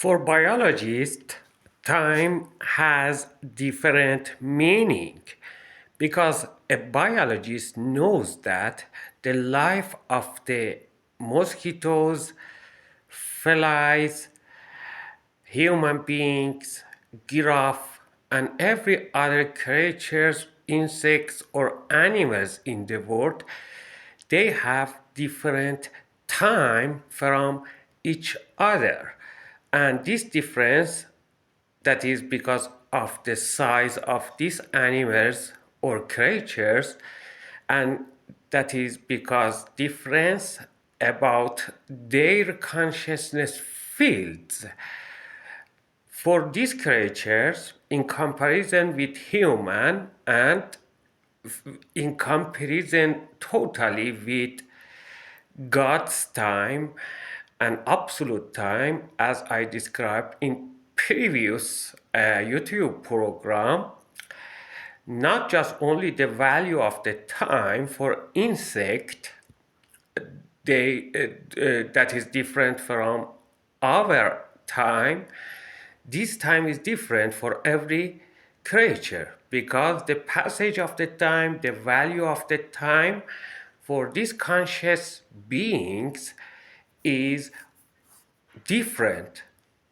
For biologists, time has different meaning because a biologist knows that the life of the mosquitoes, flies, human beings, giraffe, and every other creatures, insects, or animals in the world, they have different time from each other. And this difference, that is because of the size of these animals or creatures, and that is because difference about their consciousness fields. For these creatures, in comparison with human and in comparison totally with God's time and absolute time, as I described in previous YouTube program, not just only the value of the time for insect, that is different from our time. This time is different for every creature because the passage of the time, the value of the time for these conscious beings is different.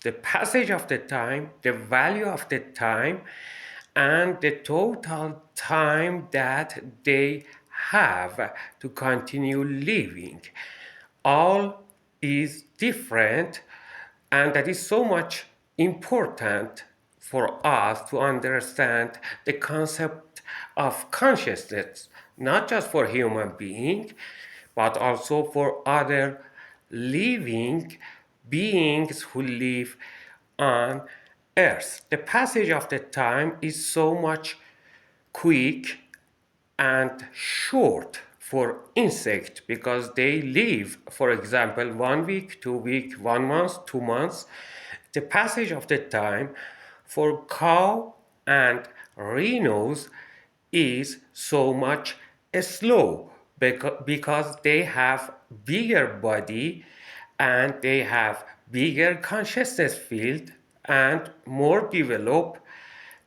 The passage of the time, the value of the time, and the total time that they have to continue living, all is different, and that is so much important for us to understand the concept of consciousness, not just for human beings, but also for other living beings who live on earth. The passage of the time is so much quick and short for insects because they live, for example, 1 week, 2 weeks, 1 month, 2 months. The passage of the time for cow and rhinos is so much slow because they have bigger body and they have bigger consciousness field and more developed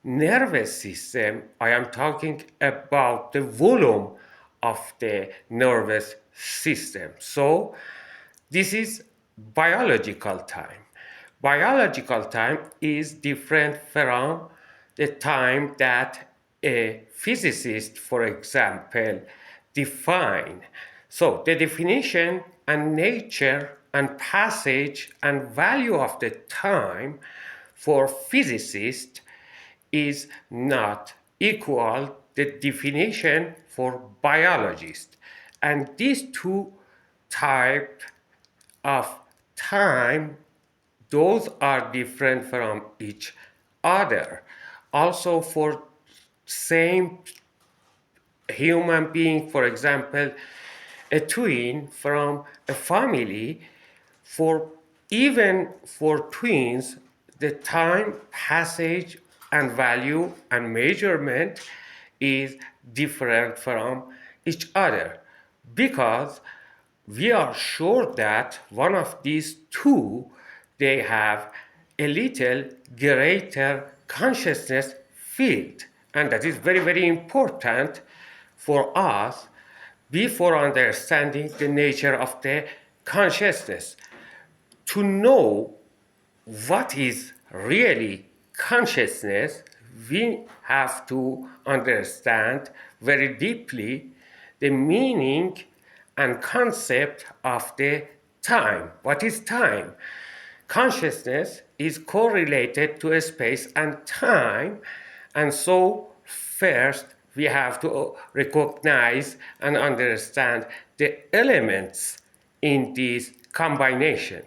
nervous system. I am talking about the volume of the nervous system. So this is biological time. Biological time is different from the time that a physicist, for example, define. So the definition and nature and passage and value of the time for physicists is not equal the definition for biologists. And these two types of time, those are different from each other. Also for same human being, for example, a twin from a family, for even for twins, the time passage and value and measurement is different from each other because we are sure that one of these two, they have a little greater consciousness field, and that is very, very important for us before understanding the nature of the consciousness. To know what is really consciousness, we have to understand very deeply the meaning and concept of the time. What is time? Consciousness is correlated to space and time, and so first we have to recognize and understand the elements in this combination.